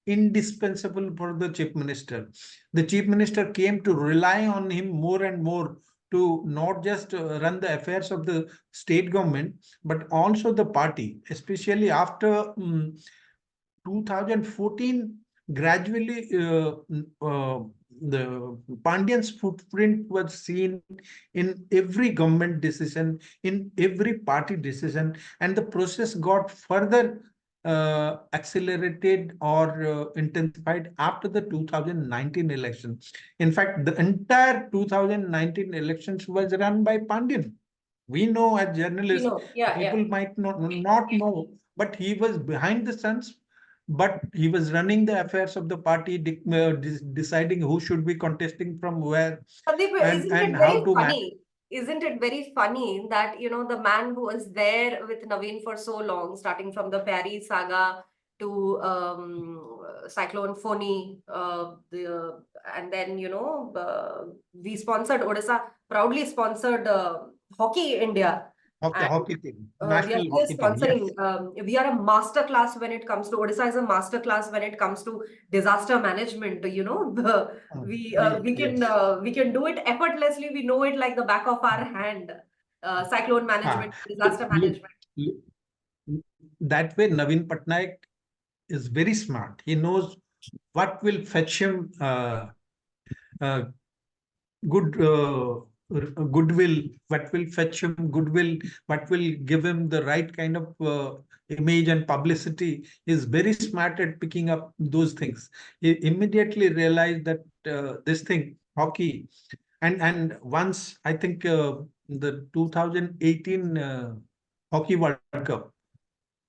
indispensable for the chief minister. The chief minister came to rely on him more and more to not just run the affairs of the state government, but also the party, especially after 2014. Gradually, the Pandian's footprint was seen in every government decision, in every party decision, and the process got further accelerated or intensified after the 2019 elections. In fact, the entire 2019 elections was run by Pandian. We know as We journalists, know. Yeah, people yeah. might not know, but he was behind the scenes, but he was running the affairs of the party, deciding who should be contesting from where, Sandeep, isn't and it how very to manage. funny? Isn't it very funny that, the man who was there with Naveen for so long, starting from the Perry saga to Cyclone Phony, and then, we sponsored Odisha, proudly sponsored Hockey India. Hockey, And hockey team, we are national still hockey team. sponsoring. Yes. We are a master class when it comes to Odisha is a master class when it comes to disaster management. We can Yes. we can do it effortlessly. We know it like the back of our hand. Cyclone management, disaster Look, management. look, that way, Naveen Patnaik is very smart. He knows what will fetch him uh, good goodwill, what will fetch him goodwill, what will give him the right kind of image and publicity. Is very smart at picking up those things. He immediately realized that this thing, hockey, and once I think the 2018 Hockey World Cup,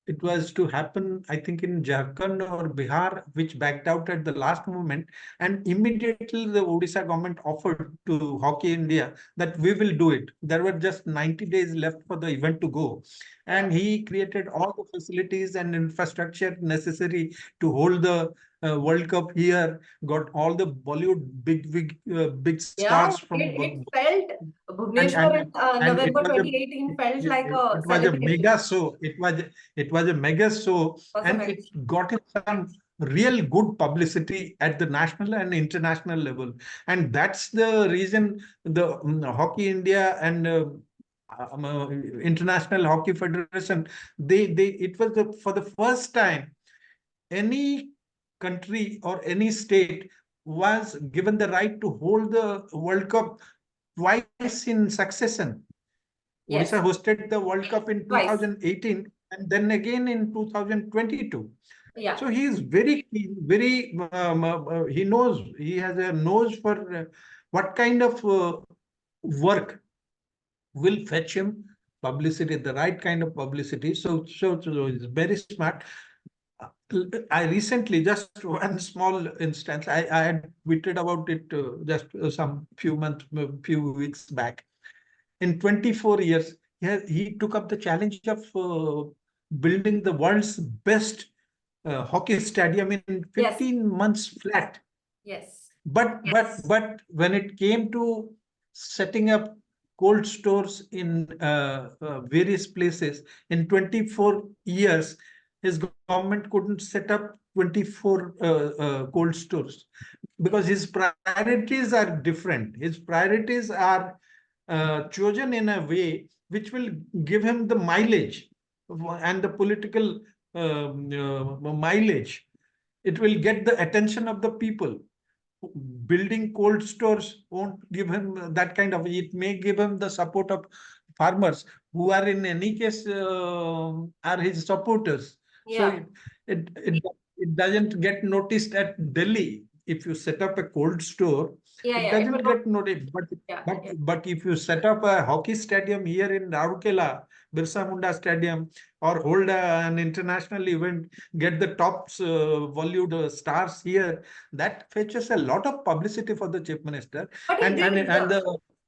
it was to happen, I think, in Jharkhand or Bihar, which backed out at the last moment. And immediately the Odisha government offered to Hockey India that we will do it. There were just 90 days left for the event to go. Yeah. And he created all the facilities and infrastructure necessary to hold the World Cup here, got all the Bollywood big stars Yeah, from it felt and Bhubaneswar and in and it November was a 2018 felt like a it was a celebration. mega show. It was a mega show, Was a and mega it got him some real good publicity at the national and international level. And that's the reason the Hockey India and International Hockey Federation, they it was for the first time any country or any state was given the right to hold the World Cup twice in succession. Odisha Yes, hosted the World Cup in twice. 2018 and then again in 2022. Yeah. So he is very keen, very, he knows, he has a nose for what kind of work will fetch him publicity, the right kind of publicity. So he's very smart. I recently, just one small instance, I had tweeted about it just some few months, few weeks back. In 24 years, he took up the challenge of building the world's best hockey stadium in Yes. 15 months flat. Yes. But when it came to setting up cold stores in various places in 24 years, his government couldn't set up 24 cold stores because his priorities are different. His priorities are chosen in a way which will give him the mileage and the political mileage. It will get the attention of the people. Building cold stores won't give him that kind of, it may give him the support of farmers who are in any case are his supporters. So Yeah. it doesn't get noticed at Delhi. If you set up a cold store, Yeah. it Yeah. It will doesn't not. get noticed. But Yeah. but Yeah. but if you set up a hockey stadium here in Rourkela, Birsa Munda Stadium, or hold an international event, get the top valued stars here, that fetches a lot of publicity for the chief minister. But he did And the.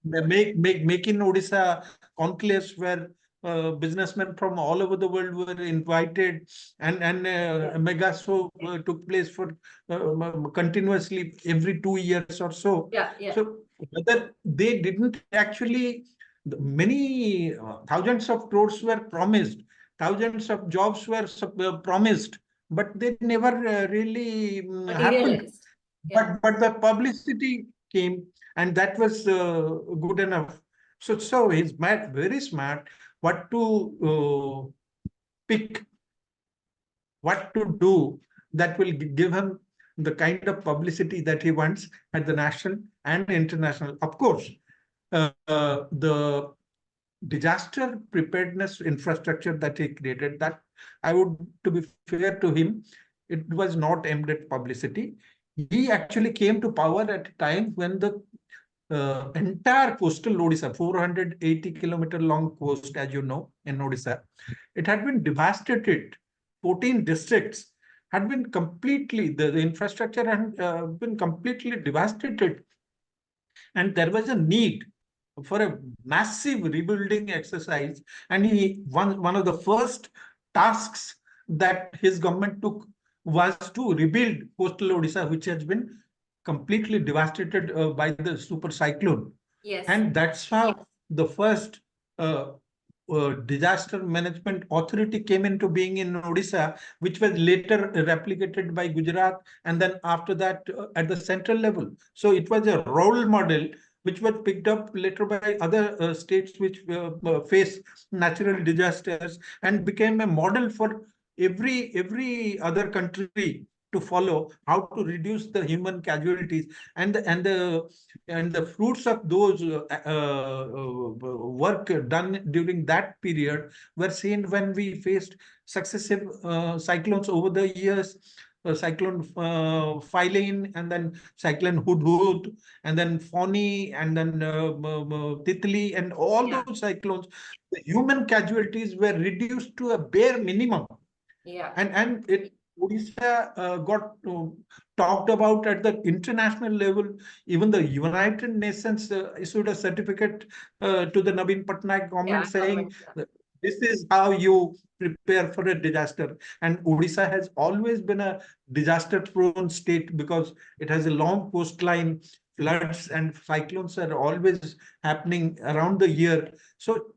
the make in Odisha conclaves where businessmen from all over the world were invited, and Yeah. mega show took place for continuously every 2 years or so. Yeah. Yeah. So whether they didn't actually, many thousands of crores were promised, thousands of jobs were promised, but they never really happened. Materialized. Yeah. But the publicity came, and that was good enough. So he's very smart. What to pick, what to do that will give him the kind of publicity that he wants at the national and international. Of course, the disaster preparedness infrastructure that he created, that I would, to be fair to him, it was not aimed at publicity. He actually came to power at a time when the entire coastal Odisha, 480-kilometer long coast, as you know, in Odisha, it had been devastated. 14 districts had been completely, the infrastructure had been completely devastated. And there was a need for a massive rebuilding exercise. And one of the first tasks that his government took was to rebuild coastal Odisha, which has been completely devastated by the super cyclone. Yes. And that's how the first uh, disaster management authority came into being in Odisha, which was later replicated by Gujarat, and then after that at the central level. So it was a role model which was picked up later by other states which face natural disasters, and became a model for every other country to follow, how to reduce the human casualties. And the fruits of those work done during that period were seen when we faced successive cyclones over the years. Cyclone Philane, and then cyclone Hudhud, and then Fani, and then Titli, and all Yeah. those cyclones, the human casualties were reduced to a bare minimum. Yeah. And it Odisha got talked about at the international level. Even the United Nations issued a certificate to the Naveen Patnaik Yeah. government saying Government. Yeah. that this is how you prepare for a disaster. And Odisha has always been a disaster-prone state because it has a long coastline. floods and cyclones are always happening around the year. So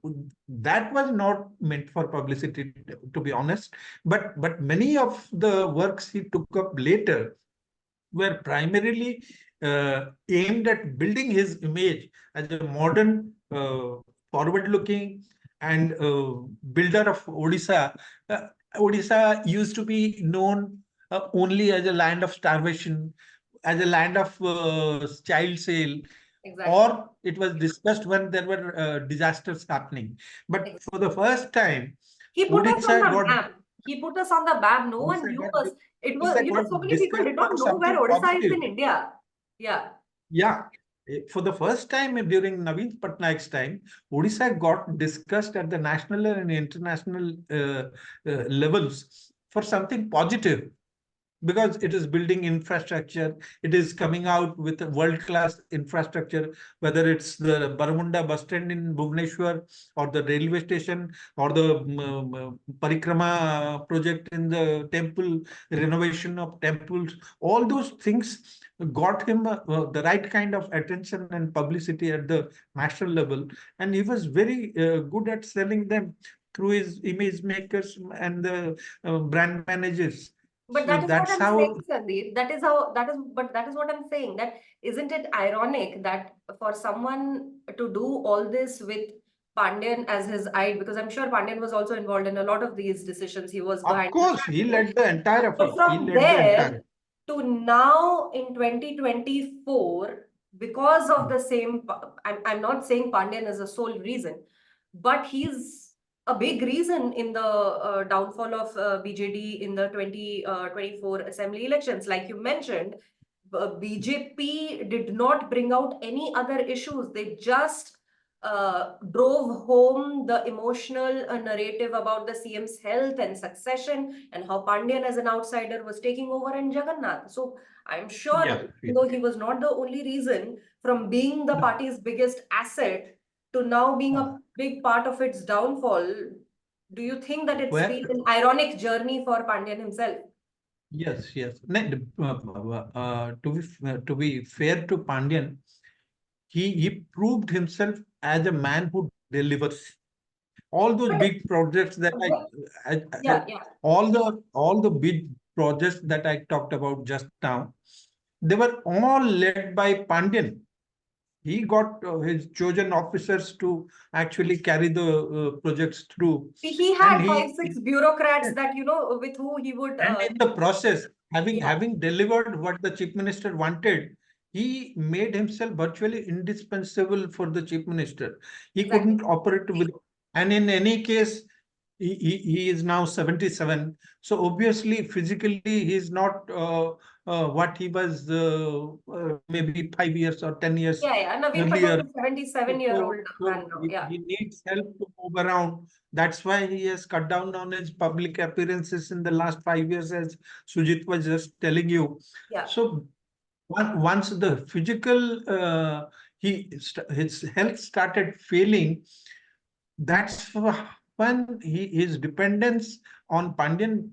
that was not meant for publicity, to be honest. But many of the works he took up later were primarily aimed at building his image as a modern, forward-looking, and builder of Odisha. Odisha used to be known only as a land of starvation, as a land of child sale, Exactly. or it was discussed when there were disasters happening. But Ex- for the first time, He put us on Odisha the got map. He put us on the map. No one Odisha knew got us. It was, Odisha got so many people discussed did for not know where something Odisha is positive. in India. Yeah, Yeah. For the first time during Naveen Patnaik's time, Odisha got discussed at the national and international levels for something positive, because it is building infrastructure. It is coming out with a world-class infrastructure, whether it's the Baramunda bus stand in Bhubaneswar, or the railway station, or the Parikrama project in the temple, renovation of temples. All those things got him the right kind of attention and publicity at the national level. And he was very good at selling them through his image makers and the brand managers. but So that is what that's I'm saying, how. Sandeep. That is how, that is, but that is what I'm saying. That isn't it ironic that for someone to do all this with Pandian as his eye, because I'm sure Pandian was also involved in a lot of these decisions. He was Of behind the course, he scenes. led the entire So effort. He from led the there entire. to now in 2024, because of the same, I'm not saying Pandian is the sole reason, but he's a big reason in the downfall of BJD in the 2024 assembly elections. Like you mentioned, BJP did not bring out any other issues. They just drove home the emotional narrative about the CM's health and succession, and how Pandian as an outsider was taking over in Jagannath. So I'm sure, Yeah, even yeah. though he was not the only reason, from being the No. party's biggest asset to now being Uh, a big part of its downfall, do you think that it's where been an ironic journey for Pandian himself? Yes, yes. To be fair to Pandian, he proved himself as a man who delivers. All those But big projects that yeah, yeah. all the big projects that I talked about just now, they were all led by Pandian. He got his chosen officers to actually carry the projects through, He and had five, six bureaucrats that, with who he would, and in the process, yeah, having delivered what the chief minister wanted, he made himself virtually indispensable for the chief minister. He exactly. couldn't operate with, and in any case, he is now 77. So obviously, physically, he is not what he was maybe 5 years or 10 years Yeah, yeah. Naveen earlier. Patnaik is 77-year-old man now. Yeah, He needs help to move around. That's why he has cut down on his public appearances in the last 5 years, as Sujit was just telling you. yeah. So once the physical, his health started failing, that's when his dependence on Pandian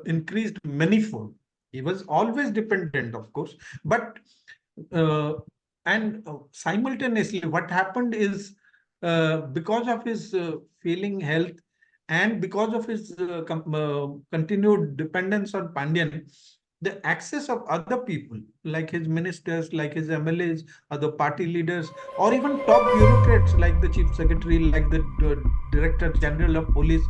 increased manifold. He was always dependent, of course, but uh, and simultaneously, what happened is, because of his failing health and because of his continued dependence on Pandian, the access of other people, like his ministers, like his MLAs, other party leaders, or even top bureaucrats like the chief secretary, like the director general of police,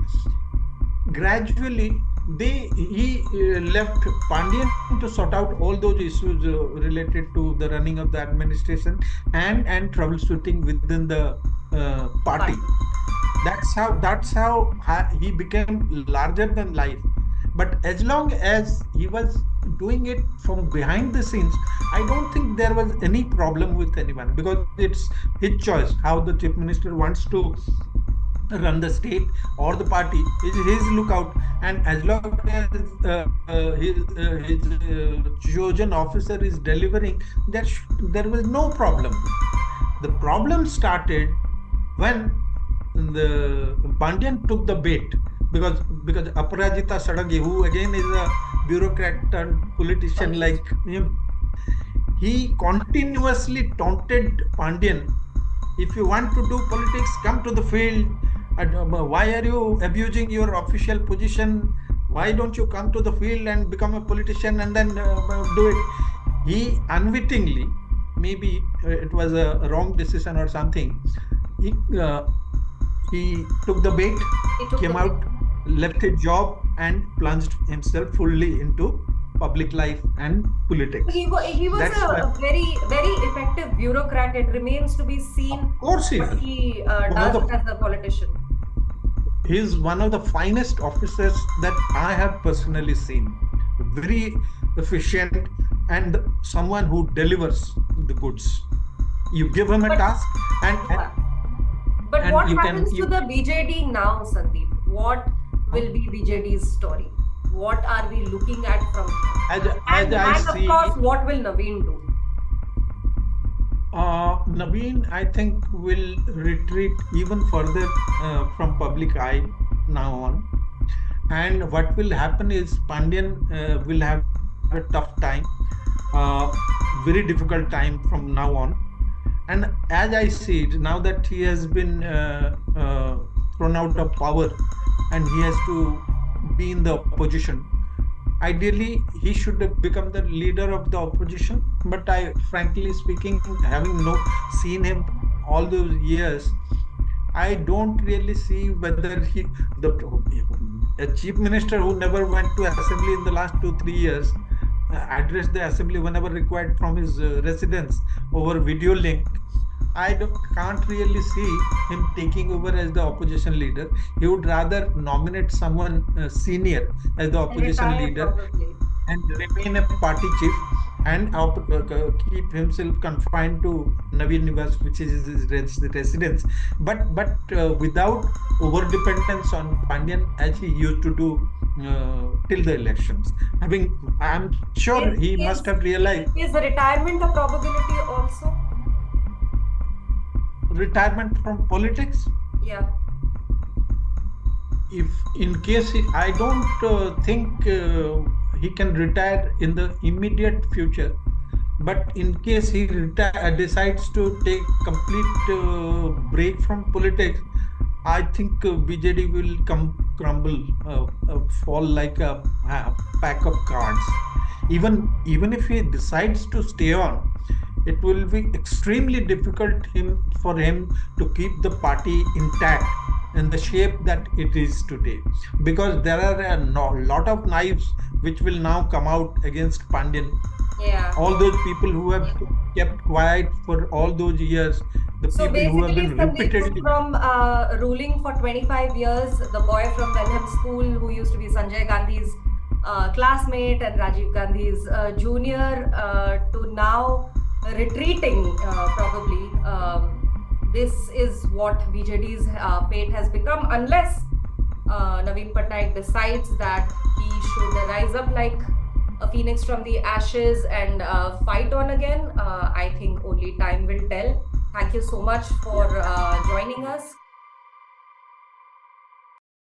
gradually he left Pandian to sort out all those issues related to the running of the administration and troubleshooting within the But party. That's how he became larger than life. But as long as he was doing it from behind the scenes, I don't think there was any problem with anyone, because it's his choice how the chief minister wants to run the state or the party, is his lookout. And as long as his chosen officer is delivering, there was no problem. The problem started when the Pandian took the bait, because Aparajita Sadagi, who again is a bureaucrat turned politician confused. like him, he continuously taunted Pandian. If you want to do politics, come to the field. Why are you abusing your official position? Why don't you come to the field and become a politician and then do it? He unwittingly, maybe it was a wrong decision or something. He, uh, he took the bait, He took the came bait. out, left his job, and plunged himself fully into public life and politics. He was That's why, a very, very effective bureaucrat. It remains to be of seen course, he what is he one of does the as a politician. he's one of the finest officers that I have personally seen. Very efficient and someone who delivers the goods. You give him a But task and yeah. But and what you can happens to you the BJD now, Sandeep? What will be BJD's story? What are we looking at from here? as I And of see, course, what will Naveen do? Naveen, I think will retreat even further from public eye now on. And what will happen is Pandian will have a tough time, uh, very difficult time from now on. And as I see it, now that he has been thrown out of power and he has to be in the opposition, ideally he should have become the leader of the opposition. But I, frankly speaking, having seen him all those years, I don't really see whether the a chief minister who never went to assembly in the last 2 3 years, addressed the assembly whenever required from his residence over video link. Can't really see him taking over as the opposition leader. He would rather nominate someone senior as the And opposition retire leader probably. and remain a party chief and keep himself confined to Naveen Niwas, which is his residence, but without over dependence on Pandian as he used to do till the elections. I'm sure Is he must is have realized is retirement a probability also? retirement from politics. Yeah. If in case I don't think he can retire in the immediate future, but in case he decides to take complete break from politics, I think BJD will crumble, fall like a pack of cards. Even if he decides to stay on, it will be extremely difficult for him to keep the party intact in the shape that it is today, because there are a lot of knives which will now come out against Pandian. Yeah. All those people who have kept quiet for all those years, the So people who have basically, been Sandeep, repeatedly. from ruling for 25 years, the boy from Pelham School who used to be Sanjay Gandhi's classmate and Rajiv Gandhi's junior, to now retreating, probably. This is what BJD's fate has become, unless Naveen Patnaik decides that he should rise up like a phoenix from the ashes and fight on again. I think only time will tell. Thank you so much for joining us.